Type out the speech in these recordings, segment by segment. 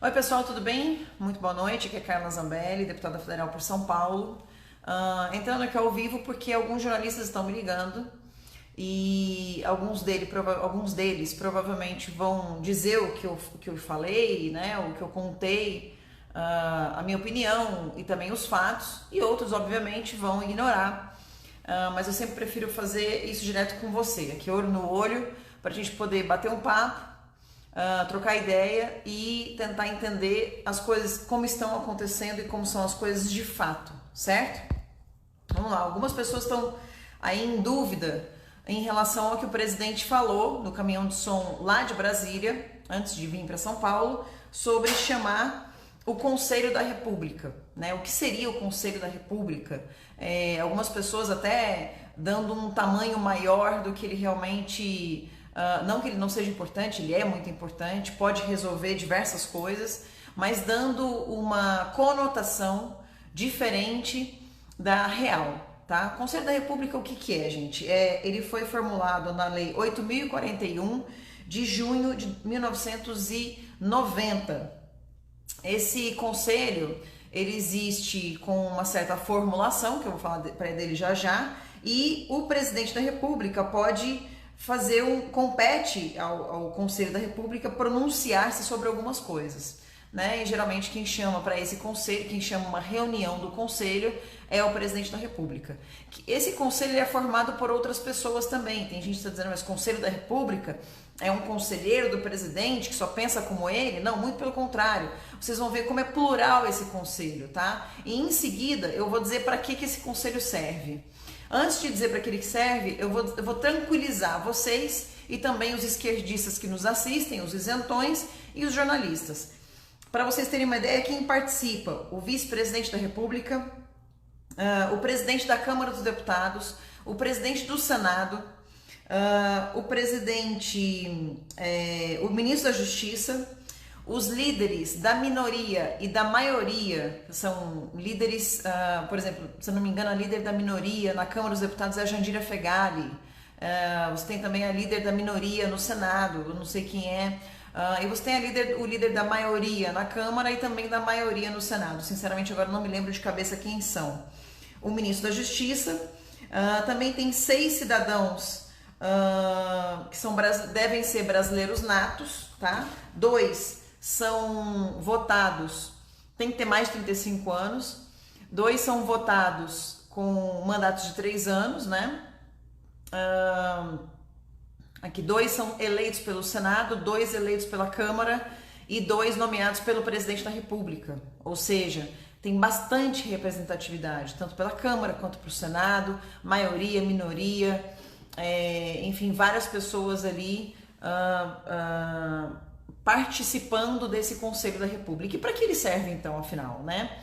Oi pessoal, tudo bem? Muito boa noite, aqui é Carla Zambelli, deputada federal por São Paulo. Entrando aqui ao vivo porque alguns jornalistas estão me ligando e alguns deles provavelmente vão dizer o que eu falei, né, o que eu contei, a minha opinião e também os fatos, e outros obviamente vão ignorar. Mas eu sempre prefiro fazer isso direto com você, aqui olho no olho, para a gente poder bater um papo, trocar ideia e tentar entender as coisas como estão acontecendo e como são as coisas de fato, certo? Vamos lá, algumas pessoas estão aí em dúvida em relação ao que o presidente falou no caminhão de som lá de Brasília, antes de vir para São Paulo, sobre chamar o Conselho da República, né? O que seria o Conselho da República? Algumas pessoas até dando um tamanho maior do que ele realmente... não que ele não seja importante, ele é muito importante, pode resolver diversas coisas, mas dando uma conotação diferente da real, tá? Conselho da República, o que é, gente? Ele foi formulado na Lei 8.041 de junho de 1990. Esse conselho, ele existe com uma certa formulação, que eu vou falar dele já já, e o presidente da República pode compete ao Conselho da República pronunciar-se sobre algumas coisas, né? E geralmente quem chama para esse conselho, quem chama uma reunião do conselho é o presidente da República. Esse conselho é formado por outras pessoas também. Tem gente que está dizendo, mas o Conselho da República é um conselheiro do presidente que só pensa como ele? Não, muito pelo contrário. Vocês vão ver como é plural esse conselho, tá? E em seguida eu vou dizer para que esse conselho serve. Antes de dizer para que ele serve, eu vou tranquilizar vocês e também os esquerdistas que nos assistem, os isentões e os jornalistas. Para vocês terem uma ideia, quem participa: o vice-presidente da República, o presidente da Câmara dos Deputados, o presidente do Senado, o ministro da Justiça, os líderes da minoria e da maioria, são líderes, por exemplo, se eu não me engano, a líder da minoria na Câmara dos Deputados é a Jandira Fegali, você tem também a líder da minoria no Senado, eu não sei quem é, e você tem o líder da maioria na Câmara e também da maioria no Senado. Sinceramente, agora não me lembro de cabeça quem são. O ministro da Justiça, também tem 6 cidadãos que devem ser brasileiros natos, tá? 2 são votados, tem que ter mais de 35 anos, 2 são votados com mandatos de 3 anos, né? Aqui 2 são eleitos pelo Senado, 2 eleitos pela Câmara e 2 nomeados pelo presidente da República. Ou seja, tem bastante representatividade, tanto pela Câmara quanto para o Senado, maioria, minoria, enfim, várias pessoas ali participando desse Conselho da República. E para que ele serve então, afinal, né?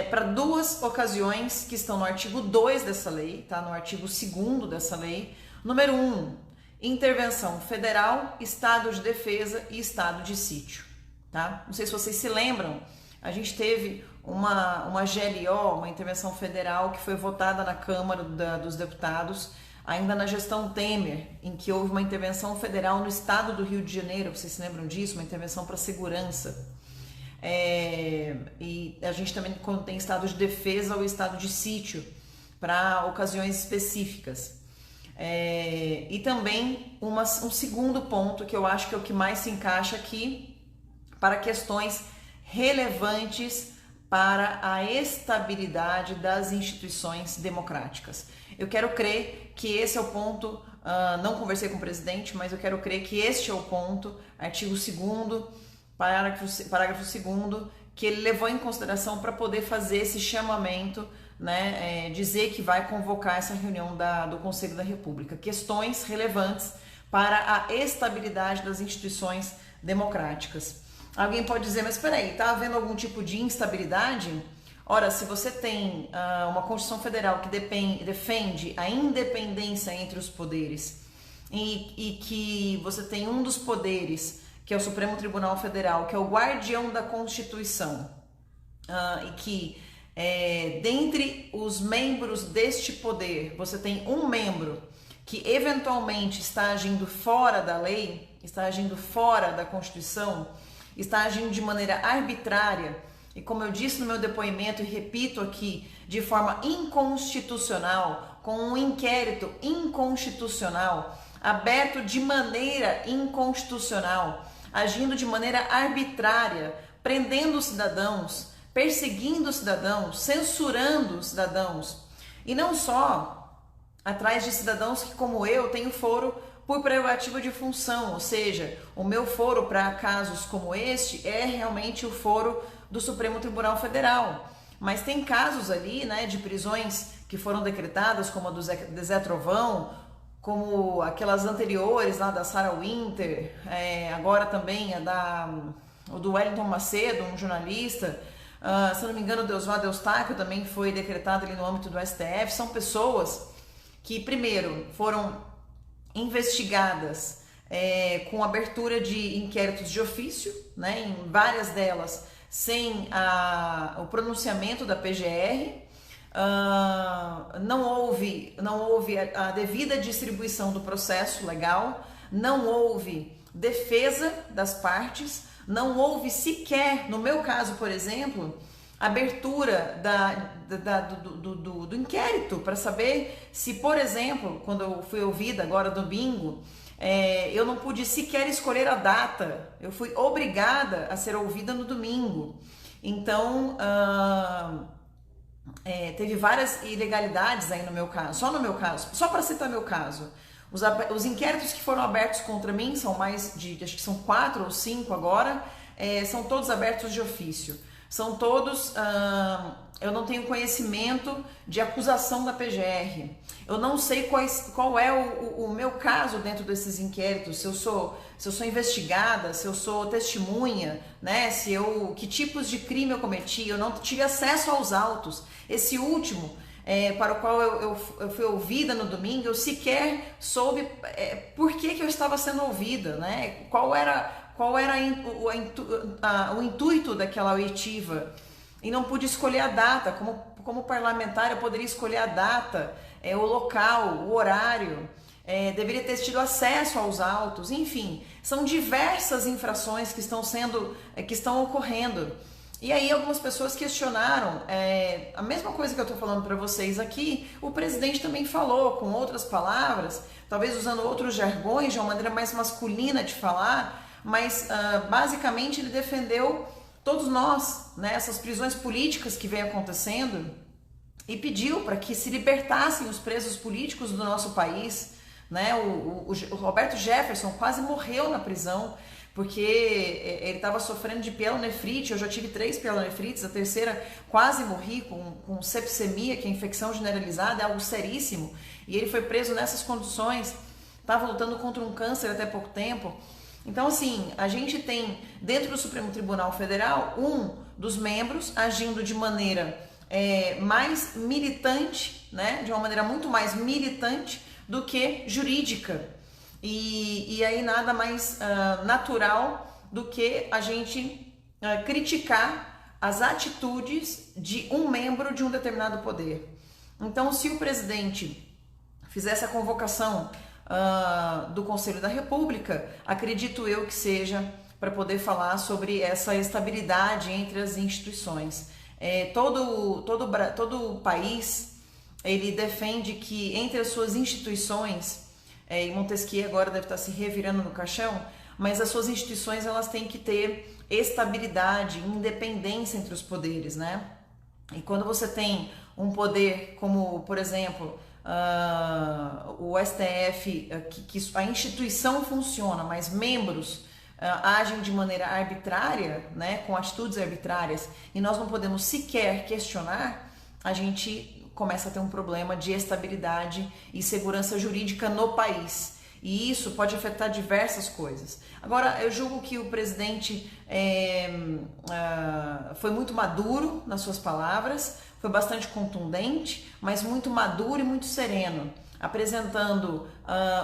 Para 2 ocasiões que estão no artigo 2 dessa lei, tá? No artigo 2º dessa lei. Número 1, intervenção federal, estado de defesa e estado de sítio, tá? Não sei se vocês se lembram, a gente teve uma GLO, uma intervenção federal que foi votada na Câmara dos Deputados ainda na gestão Temer, em que houve uma intervenção federal no estado do Rio de Janeiro, vocês se lembram disso? Uma intervenção para segurança. E a gente também tem estado de defesa ou estado de sítio para ocasiões específicas. E também um segundo ponto que eu acho que é o que mais se encaixa aqui para questões relevantes para a estabilidade das instituições democráticas. Eu quero crer que esse é o ponto, não conversei com o presidente, mas eu quero crer que este é o ponto, artigo 2º, parágrafo 2º, que ele levou em consideração para poder fazer esse chamamento, né, dizer que vai convocar essa reunião do Conselho da República. Questões relevantes para a estabilidade das instituições democráticas. Alguém pode dizer, mas espera aí, está havendo algum tipo de instabilidade? Ora, se você tem uma Constituição Federal que defende a independência entre os poderes e que você tem um dos poderes, que é o Supremo Tribunal Federal, que é o guardião da Constituição, e que dentre os membros deste poder você tem um membro que eventualmente está agindo fora da lei, está agindo fora da Constituição, está agindo de maneira arbitrária e, como eu disse no meu depoimento e repito aqui, de forma inconstitucional, com um inquérito inconstitucional, aberto de maneira inconstitucional, agindo de maneira arbitrária, prendendo cidadãos, perseguindo cidadãos, censurando cidadãos, e não só atrás de cidadãos que, como eu, tenho foro por prerrogativa de função, ou seja, o meu foro para casos como este é realmente o foro do Supremo Tribunal Federal. Mas tem casos ali, né, de prisões que foram decretadas, como a do Zé Trovão, como aquelas anteriores lá da Sarah Winter, agora também o do Wellington Macedo, um jornalista, se não me engano, o Deusvaldo Eustáquio também foi decretado ali no âmbito do STF. São pessoas que, primeiro, foram investigadas com abertura de inquéritos de ofício, né, em várias delas sem o pronunciamento da PGR, não houve a devida distribuição do processo legal, não houve defesa das partes, não houve sequer, no meu caso, por exemplo, abertura do inquérito para saber se, por exemplo, quando eu fui ouvida agora domingo, eu não pude sequer escolher a data, eu fui obrigada a ser ouvida no domingo. Então, teve várias ilegalidades aí no meu caso, só para citar meu caso. Os inquéritos que foram abertos contra mim são mais de, acho que são 4 ou 5 agora, são todos abertos de ofício. São todos, eu não tenho conhecimento de acusação da PGR. Eu não sei qual é o meu caso dentro desses inquéritos, se eu sou investigada, se eu sou testemunha, né? Que tipos de crime eu cometi. Eu não tive acesso aos autos. Esse último, para o qual eu fui ouvida no domingo, eu sequer soube por que eu estava sendo ouvida, né? Qual era o intuito daquela oitiva, e não pude escolher a data. Como parlamentar eu poderia escolher a data, o local, o horário, deveria ter tido acesso aos autos, enfim, são diversas infrações que estão ocorrendo. E aí algumas pessoas questionaram, a mesma coisa que eu estou falando para vocês aqui, o presidente também falou com outras palavras, talvez usando outros jargões, de uma maneira mais masculina de falar, mas basicamente ele defendeu todos nós, né, essas prisões políticas que vem acontecendo, e pediu para que se libertassem os presos políticos do nosso país, né? O Roberto Jefferson quase morreu na prisão porque ele estava sofrendo de pielonefrite. Eu já tive 3 pielonefrites, a terceira quase morri com sepsemia, que é infecção generalizada, é algo seríssimo, e ele foi preso nessas condições, estava lutando contra um câncer até pouco tempo. Então, assim, a gente tem dentro do Supremo Tribunal Federal um dos membros agindo de maneira mais militante, né, de uma maneira muito mais militante do que jurídica. E aí nada mais natural do que a gente criticar as atitudes de um membro de um determinado poder. Então, se o presidente fizesse a convocação do Conselho da República, acredito eu que seja para poder falar sobre essa estabilidade entre as instituições. Todo o país, ele defende que entre as suas instituições, e Montesquieu agora deve estar se revirando no caixão, mas as suas instituições, elas têm que ter estabilidade, independência entre os poderes, né? E quando você tem um poder como, por exemplo, o STF, que a instituição funciona, mas membros agem de maneira arbitrária, né, com atitudes arbitrárias, e nós não podemos sequer questionar, a gente começa a ter um problema de estabilidade e segurança jurídica no país. E isso pode afetar diversas coisas. Agora, eu julgo que o presidente foi muito maduro nas suas palavras, foi bastante contundente, mas muito maduro e muito sereno, apresentando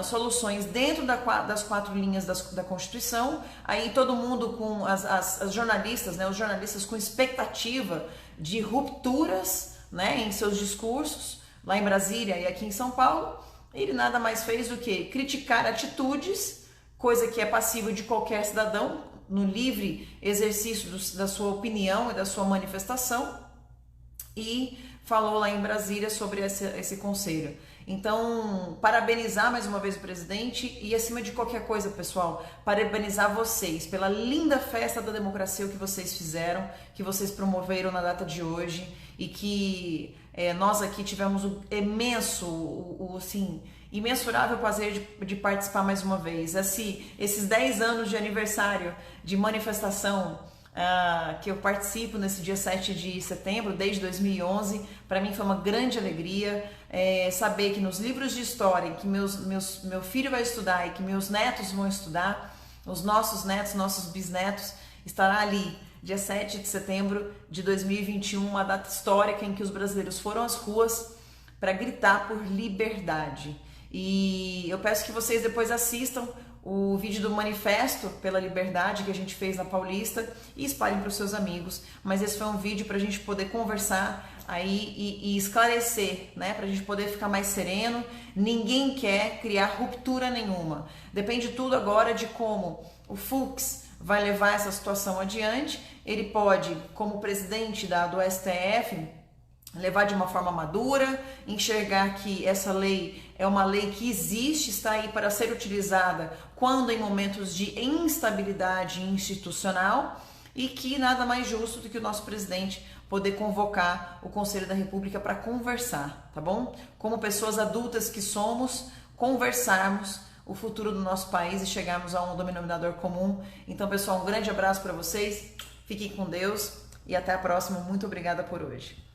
soluções dentro das 4 linhas da Constituição. Aí todo mundo com as jornalistas, né, os jornalistas com expectativa de rupturas, né, em seus discursos, lá em Brasília e aqui em São Paulo. Ele nada mais fez do que criticar atitudes, coisa que é passível de qualquer cidadão, no livre exercício da sua opinião e da sua manifestação, e falou lá em Brasília sobre esse conselho. Então, parabenizar mais uma vez o presidente e, acima de qualquer coisa, pessoal, parabenizar vocês pela linda festa da democracia que vocês fizeram, que vocês promoveram na data de hoje, e que nós aqui tivemos o imensurável prazer de participar mais uma vez. Esses 10 anos de aniversário de manifestação que eu participo nesse dia 7 de setembro, desde 2011, para mim foi uma grande alegria saber que nos livros de história que meu filho vai estudar e que meus netos vão estudar, os nossos netos, nossos bisnetos, estará ali, dia 7 de setembro de 2021, uma data histórica em que os brasileiros foram às ruas para gritar por liberdade. E eu peço que vocês depois assistam o vídeo do Manifesto pela Liberdade que a gente fez na Paulista e espalhem para os seus amigos. Mas esse foi um vídeo para a gente poder conversar aí e esclarecer, né? Para a gente poder ficar mais sereno. Ninguém quer criar ruptura nenhuma. Depende tudo agora de como o Fux vai levar essa situação adiante. Ele pode, como presidente do STF, levar de uma forma madura, enxergar que essa lei é uma lei que existe, está aí para ser utilizada quando em momentos de instabilidade institucional, e que nada mais justo do que o nosso presidente poder convocar o Conselho da República para conversar, tá bom? Como pessoas adultas que somos, conversarmos o futuro do nosso país e chegarmos a um denominador comum. Então, pessoal, um grande abraço para vocês, fiquem com Deus e até a próxima. Muito obrigada por hoje.